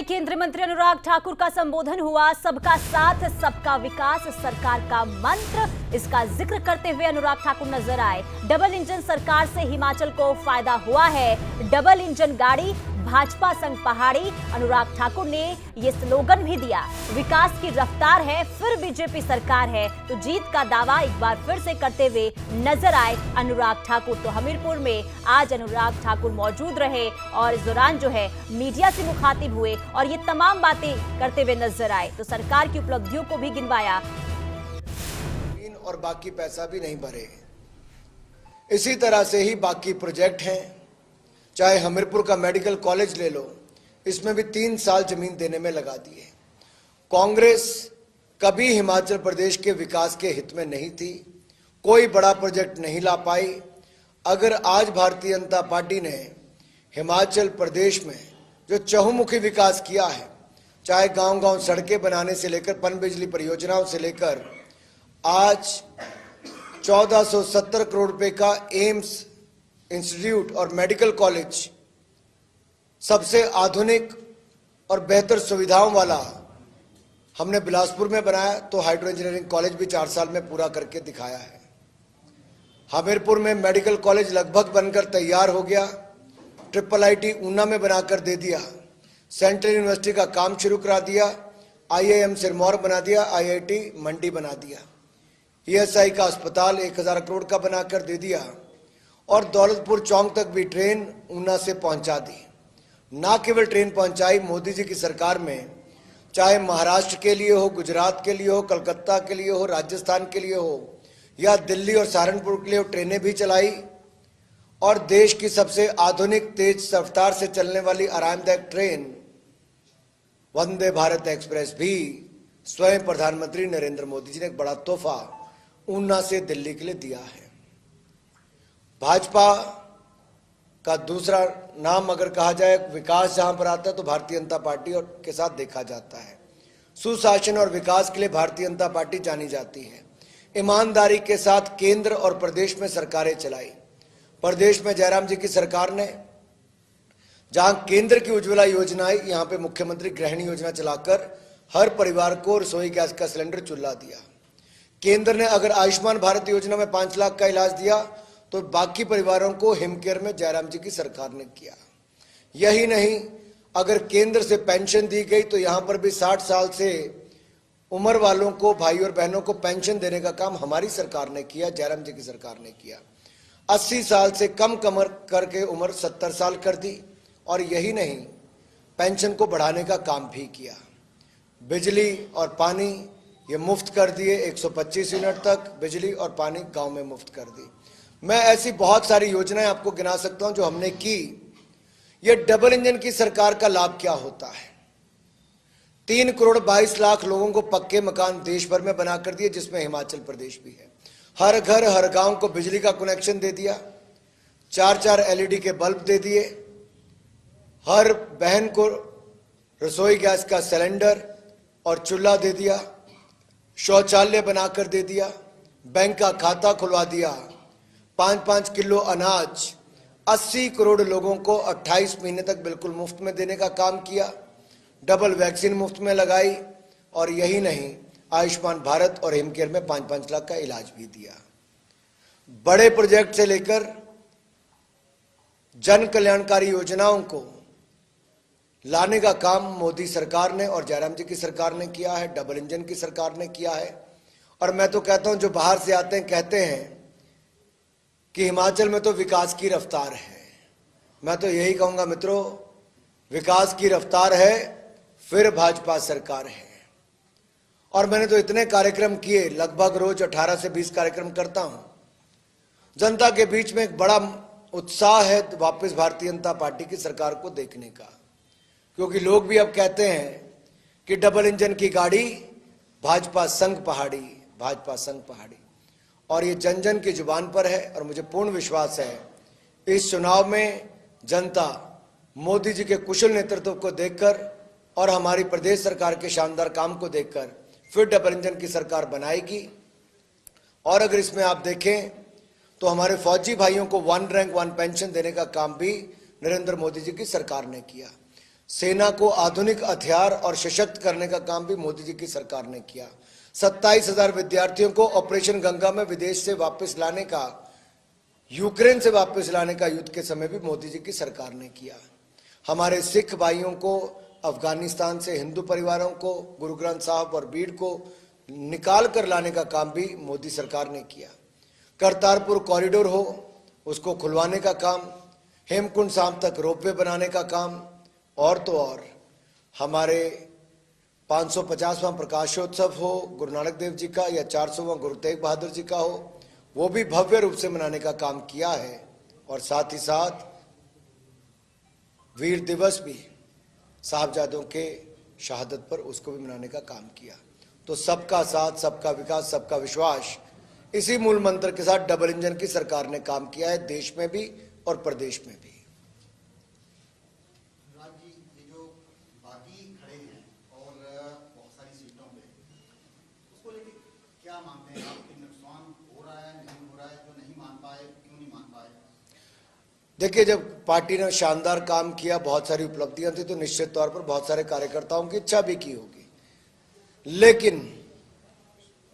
केंद्रीय मंत्री अनुराग ठाकुर का संबोधन हुआ। सबका साथ सबका विकास सरकार का मंत्र, इसका जिक्र करते हुए अनुराग ठाकुर नजर आए। डबल इंजन सरकार से हिमाचल को फायदा हुआ है। डबल इंजन गाड़ी भाजपा संग पहाड़ी। अनुराग ठाकुर ने ये स्लोगन भी दिया, विकास की रफ्तार है फिर बीजेपी सरकार है। तो जीत का दावा एक बार फिर से करते हुए नजर आए अनुराग ठाकुर। तो हमीरपुर में आज अनुराग ठाकुर मौजूद रहे और इस दौरान जो है मीडिया से मुखातिब हुए और ये तमाम बातें करते हुए नजर आए। तो सरकार की उपलब्धियों को भी गिनवाया और बाकी पैसा भी नहीं भरे। इसी तरह से ही बाकी प्रोजेक्ट हैं, चाहे हमीरपुर का मेडिकल कॉलेज ले लो, इसमें भी 3 साल जमीन देने में लगा दिए। कांग्रेस कभी हिमाचल प्रदेश के विकास के हित में नहीं थी, कोई बड़ा प्रोजेक्ट नहीं ला पाई। अगर आज भारतीय जनता पार्टी ने हिमाचल प्रदेश में जो चहुमुखी विकास किया है, चाहे गांव-गांव सड़कें बनाने से लेकर पनबिजली परियोजनाओं से लेकर आज 1470 करोड़ रुपए का एम्स इंस्टीट्यूट और मेडिकल कॉलेज, सबसे आधुनिक और बेहतर सुविधाओं वाला हमने बिलासपुर में बनाया, तो हाइड्रो इंजीनियरिंग कॉलेज भी 4 साल में पूरा करके दिखाया है। हमीरपुर में मेडिकल कॉलेज लगभग बनकर तैयार हो गया, IIIT ऊना में बनाकर दे दिया, सेंट्रल यूनिवर्सिटी का काम शुरू करा दिया, IIM सिरमौर बना दिया, IIT मंडी बना दिया, ESI का अस्पताल 1000 करोड़ का बनाकर दे दिया और दौलतपुर चौक तक भी ट्रेन ऊना से पहुंचा दी। ना केवल ट्रेन पहुंचाई, मोदी जी की सरकार में चाहे महाराष्ट्र के लिए हो, गुजरात के लिए हो, कलकत्ता के लिए हो, राजस्थान के लिए हो या दिल्ली और सहारनपुर के लिए हो, ट्रेनें भी चलाई और देश की सबसे आधुनिक तेज रफ्तार से चलने वाली आरामदायक ट्रेन वंदे भारत एक्सप्रेस भी स्वयं प्रधानमंत्री नरेंद्र मोदी जी ने एक बड़ा तोहफा ऊना से दिल्ली के लिए दिया है। भाजपा का दूसरा नाम अगर कहा जाए विकास जहां पर आता है तो भारतीय जनता पार्टी और के साथ देखा जाता है। सुशासन और विकास के लिए भारतीय जनता पार्टी जानी जाती है। ईमानदारी के साथ केंद्र और प्रदेश में सरकारें चलाई। प्रदेश में जयराम जी की सरकार ने जहां केंद्र की उज्ज्वला योजना आई, यहां पे मुख्यमंत्री गृहिणी योजना चलाकर हर परिवार को रसोई गैस का सिलेंडर चूल्हा दिया। केंद्र ने अगर आयुष्मान भारत योजना में 5 लाख का इलाज दिया तो बाकी परिवारों को हिमकेयर में जयराम जी की सरकार ने किया। यही नहीं, अगर केंद्र से पेंशन दी गई तो यहां पर भी 60 साल से उम्र वालों को, भाई और बहनों को पेंशन देने का काम हमारी सरकार ने किया, जयराम जी की सरकार ने किया। 80 साल से कम कमर करके उम्र 70 साल कर दी और यही नहीं, पेंशन को बढ़ाने का काम भी किया। बिजली और पानी ये मुफ्त कर दिए, 125 यूनिट तक बिजली और पानी गांव में मुफ्त कर दी। मैं ऐसी बहुत सारी योजनाएं आपको गिना सकता हूं जो हमने की। ये डबल इंजन की सरकार का लाभ क्या होता है? 3 करोड़ 22 लाख लोगों को पक्के मकान देश भर में बनाकर दिए, जिसमें हिमाचल प्रदेश भी है। हर घर हर गांव को बिजली का कनेक्शन दे दिया, 4-4 LED के बल्ब दे दिए, हर बहन को रसोई गैस का सिलेंडर और चूल्हा दे दिया, शौचालय बनाकर दे दिया, बैंक का खाता खुलवा दिया, 5-5 किलो अनाज 80 करोड़ लोगों को 28 महीने तक बिल्कुल मुफ्त में देने का काम किया, डबल वैक्सीन मुफ्त में लगाई और यही नहीं, आयुष्मान भारत और हिमकेयर में 5-5 लाख का इलाज भी दिया। बड़े प्रोजेक्ट से लेकर जन कल्याणकारी योजनाओं को लाने का काम मोदी सरकार ने और जयराम जी की सरकार ने किया है, डबल इंजन की सरकार ने किया है। और मैं तो कहता हूं, जो बाहर से आते हैं कहते हैं कि हिमाचल में तो विकास की रफ्तार है, मैं तो यही कहूंगा मित्रों, विकास की रफ्तार है फिर भाजपा सरकार है। और मैंने तो इतने कार्यक्रम किए, लगभग रोज 18 से 20 कार्यक्रम करता हूं। जनता के बीच में एक बड़ा उत्साह है वापस भारतीय जनता पार्टी की सरकार को देखने का, क्योंकि लोग भी अब कहते हैं कि डबल इंजन की गाड़ी भाजपा संग पहाड़ी, भाजपा संग पहाड़ी। और ये जन जन की जुबान पर है और मुझे पूर्ण विश्वास है इस चुनाव में जनता मोदी जी के कुशल नेतृत्व को देखकर और हमारी प्रदेश सरकार के शानदार काम को देखकर फिर डबल इंजन की सरकार बनाएगी। और अगर इसमें आप देखें तो हमारे फौजी भाइयों को 1 रैंक 1 पेंशन देने का काम भी नरेंद्र मोदी जी की सरकार ने किया। सेना को आधुनिक हथियार और सशक्त करने का काम भी मोदी जी की सरकार ने किया। 27,000 विद्यार्थियों को ऑपरेशन गंगा में विदेश से वापस लाने का, यूक्रेन से वापस लाने का युद्ध के समय भी मोदी जी की सरकार ने किया। हमारे सिख भाइयों को अफगानिस्तान से, हिंदू परिवारों को गुरु ग्रंथ साहब और बीड़ को निकाल कर लाने का काम भी मोदी सरकार ने किया। करतारपुर कॉरिडोर हो, उसको खुलवाने का काम, हेमकुंड साहब तक रोपवे बनाने का काम, और तो और हमारे 550वां प्रकाशोत्सव हो गुरु नानक देव जी का या 400वां गुरु तेग बहादुर जी का हो, वो भी भव्य रूप से मनाने का काम किया है। और साथ ही साथ वीर दिवस भी, साहबजादों के शहादत पर, उसको भी मनाने का काम किया। तो सबका साथ, सबका विकास, सबका विश्वास, इसी मूल मंत्र के साथ डबल इंजन की सरकार ने काम किया है, देश में भी और प्रदेश में भी। ये जो बागी खड़े हैं और बहुत सारी सीटों पे, उसको लेके क्या मानते हैं आप कि नुकसान हो रहा है, नहीं हो रहा है? जो नहीं मान पाए, क्यों नहीं मान पाए? देखिए, जब पार्टी ने शानदार काम किया, बहुत सारी उपलब्धियां थी, तो निश्चित तौर पर बहुत सारे कार्यकर्ताओं की इच्छा भी की होगी। लेकिन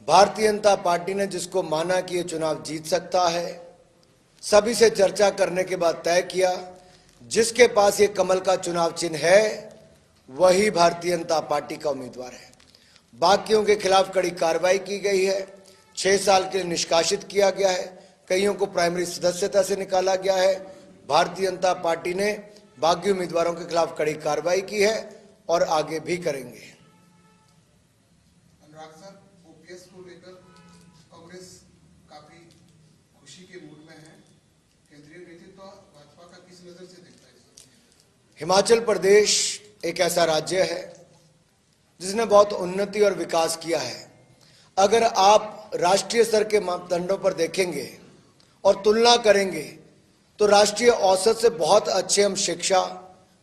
भारतीय जनता पार्टी ने जिसको माना कि ये चुनाव जीत सकता है, सभी से चर्चा करने के बाद तय किया, जिसके पास ये कमल का चुनाव चिन्ह है वही भारतीय जनता पार्टी का उम्मीदवार है। बाकियों के खिलाफ कड़ी कार्रवाई की गई है, 6 साल के लिए निष्कासित किया गया है, कईयों को प्राइमरी सदस्यता से निकाला गया है। भारतीय जनता पार्टी ने बागी उम्मीदवारों के खिलाफ कड़ी कार्रवाई की है और आगे भी करेंगे। अनुराग सर, ओपीएस को लेकर कांग्रेस काफी खुशी के मूड में है। केंद्रीय नेतृत्व भाजपा का किस नजर से देखता है? हिमाचल प्रदेश एक ऐसा राज्य है जिसने बहुत उन्नति और विकास किया है। अगर आप राष्ट्रीय स्तर के मापदंडों पर देखेंगे और तुलना करेंगे तो राष्ट्रीय औसत से बहुत अच्छे हम शिक्षा,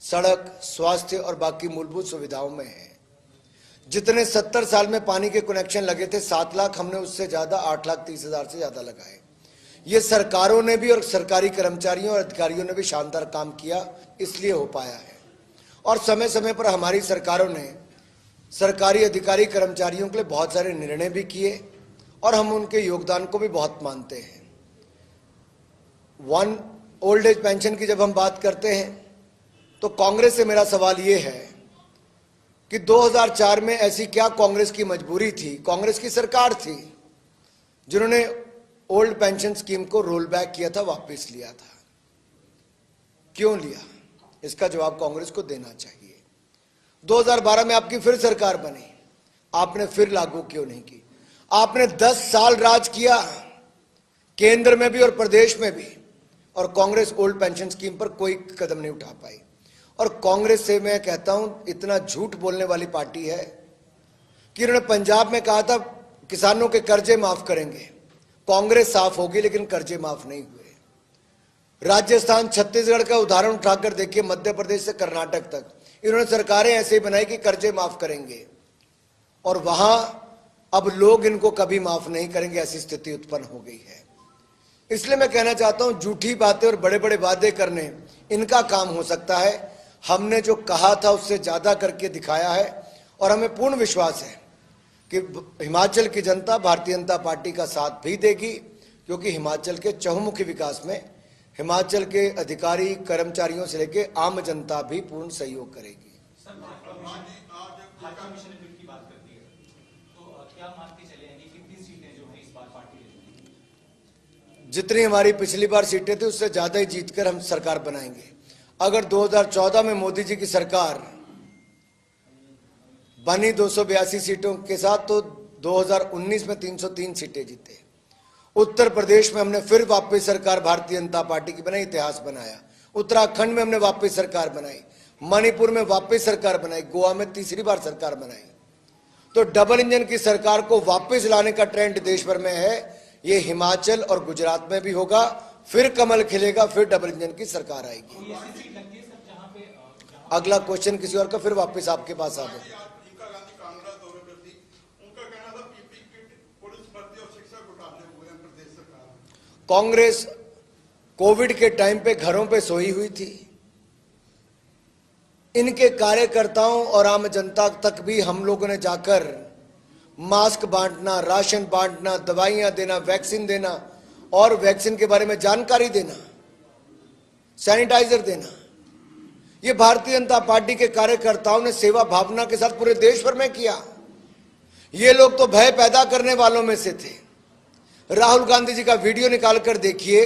सड़क, स्वास्थ्य और बाकी मूलभूत सुविधाओं में हैं। जितने 70 साल में पानी के कनेक्शन लगे थे 7 लाख, हमने उससे ज्यादा 8,30,000 से ज्यादा लगाए। ये सरकारों ने भी और सरकारी कर्मचारियों और अधिकारियों ने भी शानदार काम किया, इसलिए हो पाया है। और समय समय पर हमारी सरकारों ने सरकारी अधिकारी कर्मचारियों के लिए बहुत सारे निर्णय भी किए और हम उनके योगदान को भी बहुत मानते हैं। वन ओल्ड एज पेंशन की जब हम बात करते हैं तो कांग्रेस से मेरा सवाल ये है कि 2004 में ऐसी क्या कांग्रेस की मजबूरी थी, कांग्रेस की सरकार थी, जिन्होंने ओल्ड पेंशन स्कीम को रोल बैक किया था, वापस लिया था? क्यों लिया? इसका जवाब कांग्रेस को देना चाहिए। 2012 में आपकी फिर सरकार बनी, आपने फिर लागू क्यों नहीं की? आपने 10 साल राज किया, केंद्र में भी और प्रदेश में भी, और कांग्रेस ओल्ड पेंशन स्कीम पर कोई कदम नहीं उठा पाई। और कांग्रेस से मैं कहता हूं, इतना झूठ बोलने वाली पार्टी है कि उन्होंने पंजाब में कहा था किसानों के कर्जे माफ करेंगे, कांग्रेस साफ होगी, लेकिन कर्जे माफ नहीं हुए। राजस्थान, छत्तीसगढ़ का उदाहरण उठाकर देखिए, मध्य प्रदेश से कर्नाटक तक इन्होंने सरकारें ऐसे ही बनाई कि कर्जे माफ करेंगे, और वहां अब लोग इनको कभी माफ नहीं करेंगे, ऐसी स्थिति उत्पन्न हो गई है। इसलिए मैं कहना चाहता हूं, झूठी बातें और बड़े बड़े वादे करने इनका काम हो सकता है, हमने जो कहा था उससे ज्यादा करके दिखाया है। और हमें पूर्ण विश्वास है कि हिमाचल की जनता भारतीय जनता पार्टी का साथ भी देगी, क्योंकि हिमाचल के चहुमुखी विकास में हिमाचल के अधिकारी कर्मचारियों से लेकर आम जनता भी पूर्ण सहयोग करेगी। जितनी हमारी पिछली बार सीटें थी उससे ज्यादा ही जीतकर हम सरकार बनाएंगे। अगर 2014 में मोदी जी की सरकार बनी 282 सीटों के साथ, तो 2019 में 303 सीटें जीते। उत्तर प्रदेश में हमने फिर वापस सरकार भारतीय जनता पार्टी की बनाई, इतिहास बनाया। उत्तराखंड में हमने वापस सरकार बनाई, मणिपुर में वापस सरकार बनाई, गोवा में तीसरी बार सरकार बनाई। तो डबल इंजन की सरकार को वापस लाने का ट्रेंड देश भर में है। ये हिमाचल और गुजरात में भी होगा, फिर कमल खिलेगा, फिर डबल इंजन की सरकार आएगी। अगला क्वेश्चन किसी और का, फिर वापस आपके पास आ गए। कांग्रेस कोविड के टाइम पे घरों पे सोई हुई थी, इनके कार्यकर्ताओं और आम जनता तक भी हम लोगों ने जाकर मास्क बांटना, राशन बांटना, दवाइयां देना, वैक्सीन देना और वैक्सीन के बारे में जानकारी देना, सैनिटाइजर देना, ये भारतीय जनता पार्टी के कार्यकर्ताओं ने सेवा भावना के साथ पूरे देश भर में किया। ये लोग तो भय पैदा करने वालों में से थे। राहुल गांधी जी का वीडियो निकाल कर देखिए,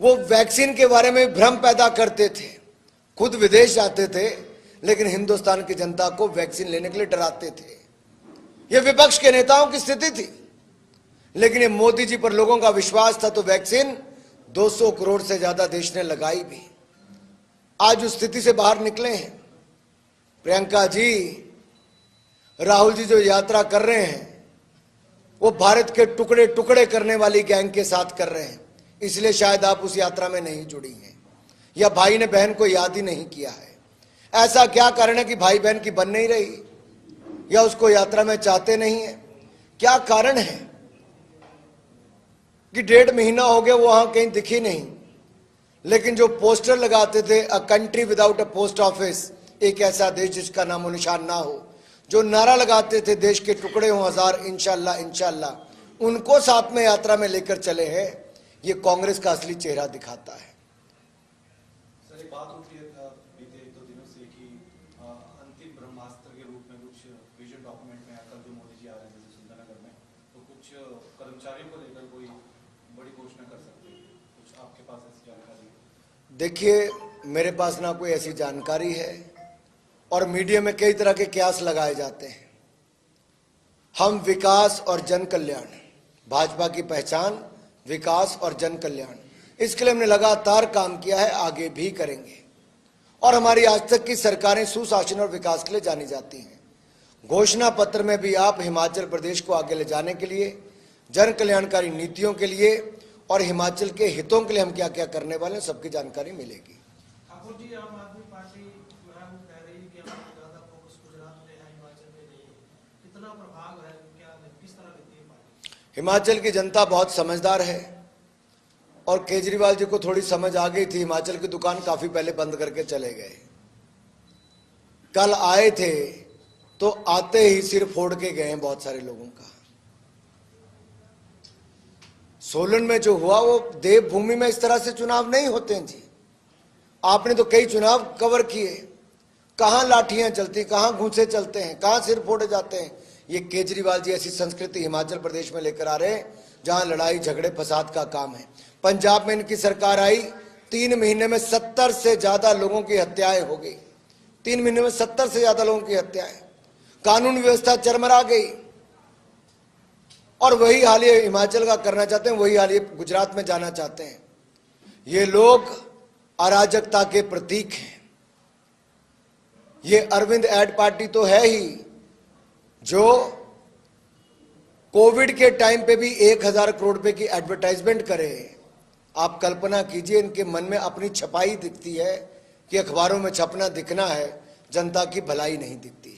वो वैक्सीन के बारे में भ्रम पैदा करते थे, खुद विदेश जाते थे, लेकिन हिंदुस्तान की जनता को वैक्सीन लेने के लिए डराते थे। यह विपक्ष के नेताओं की स्थिति थी, लेकिन ये मोदी जी पर लोगों का विश्वास था तो वैक्सीन 200 करोड़ से ज्यादा देश ने लगाई भी। आज उस स्थिति से बाहर निकले हैं। प्रियंका जी, राहुल जी जो यात्रा कर रहे हैं वो भारत के टुकड़े टुकड़े करने वाली गैंग के साथ कर रहे हैं, इसलिए शायद आप उस यात्रा में नहीं जुड़ी हैं या भाई ने बहन को याद ही नहीं किया है। ऐसा क्या कारण है कि भाई बहन की बन नहीं रही या उसको यात्रा में चाहते नहीं है? क्या कारण है कि 1.5 महीना हो गया वो वहां कहीं दिखी नहीं, लेकिन जो पोस्टर लगाते थे a country without a post office, एक ऐसा देश जिसका नामो निशान ना हो, जो नारा लगाते थे देश के टुकड़े हो हजार इंशाल्लाह इंशाल्लाह, उनको साथ में यात्रा में लेकर चले हैं। ये कांग्रेस का असली चेहरा दिखाता है। सर, एक बात उठी है बीते 1-2 दिनों से कि अंतिम ब्रह्मास्त्र के रूप में कुछ विजन डॉक्यूमेंट में कल जो मोदी जी आ रहे थे सुंदरनगर में, तो कुछ कर्मचारियों को लेकर कोई बड़ी घोषणा कर सकते हैं, कुछ आपके पास ऐसी जानकारी? देखिए, मेरे पास ना कोई ऐसी जानकारी है और मीडिया में कई तरह के कयास लगाए जाते हैं। हम विकास और जन कल्याण, भाजपा की पहचान विकास और जन कल्याण, इसके लिए हमने लगातार काम किया है, आगे भी करेंगे। और हमारी आज तक की सरकारें सुशासन और विकास के लिए जानी जाती हैं। घोषणा पत्र में भी आप हिमाचल प्रदेश को आगे ले जाने के लिए, जन कल्याणकारी नीतियों के लिए और हिमाचल के हितों के लिए हम क्या क्या करने वाले हैं, सबकी जानकारी मिलेगी। ठाकुर जी, आम आदमी पार्टी जो है वो कह रही है कि हमारा ज्यादा फोकस गुजरात में है, हिमाचल में नहीं है। कितना प्रभाव है, क्या किस तरह दिखती है पार्टी? हिमाचल की जनता बहुत समझदार है और केजरीवाल जी को थोड़ी समझ आ गई थी। हिमाचल की दुकान काफी पहले बंद करके चले गए। कल आए थे तो आते ही सिर फोड़ के गए हैं बहुत सारे लोगों का। सोलन में जो हुआ वो देवभूमि में इस तरह से चुनाव नहीं होते हैं जी। आपने तो कई चुनाव कवर किए, कहां लाठियां चलती, कहां घूंसे चलते हैं, कहां सिर फोड़े जाते हैं। ये केजरीवाल जी ऐसी संस्कृति हिमाचल प्रदेश में लेकर आ रहे हैं जहां लड़ाई झगड़े फसाद का काम है। पंजाब में इनकी सरकार आई, 3 महीने में 70 से ज्यादा लोगों की हत्याएं हो गई। 3 महीने में 70 से ज्यादा लोगों की हत्याएं, कानून व्यवस्था चरमरा गई। और वही हाल ये हिमाचल का करना चाहते हैं, वही हाल ये गुजरात में जाना चाहते हैं। ये लोग अराजकता के प्रतीक हैं। ये अरविंद एड पार्टी तो है ही, जो कोविड के टाइम पे भी 1000 करोड़ रुपए की एडवर्टाइजमेंट करे। आप कल्पना कीजिए, इनके मन में अपनी छपाई दिखती है कि अखबारों में छपना दिखना है, जनता की भलाई नहीं दिखती है।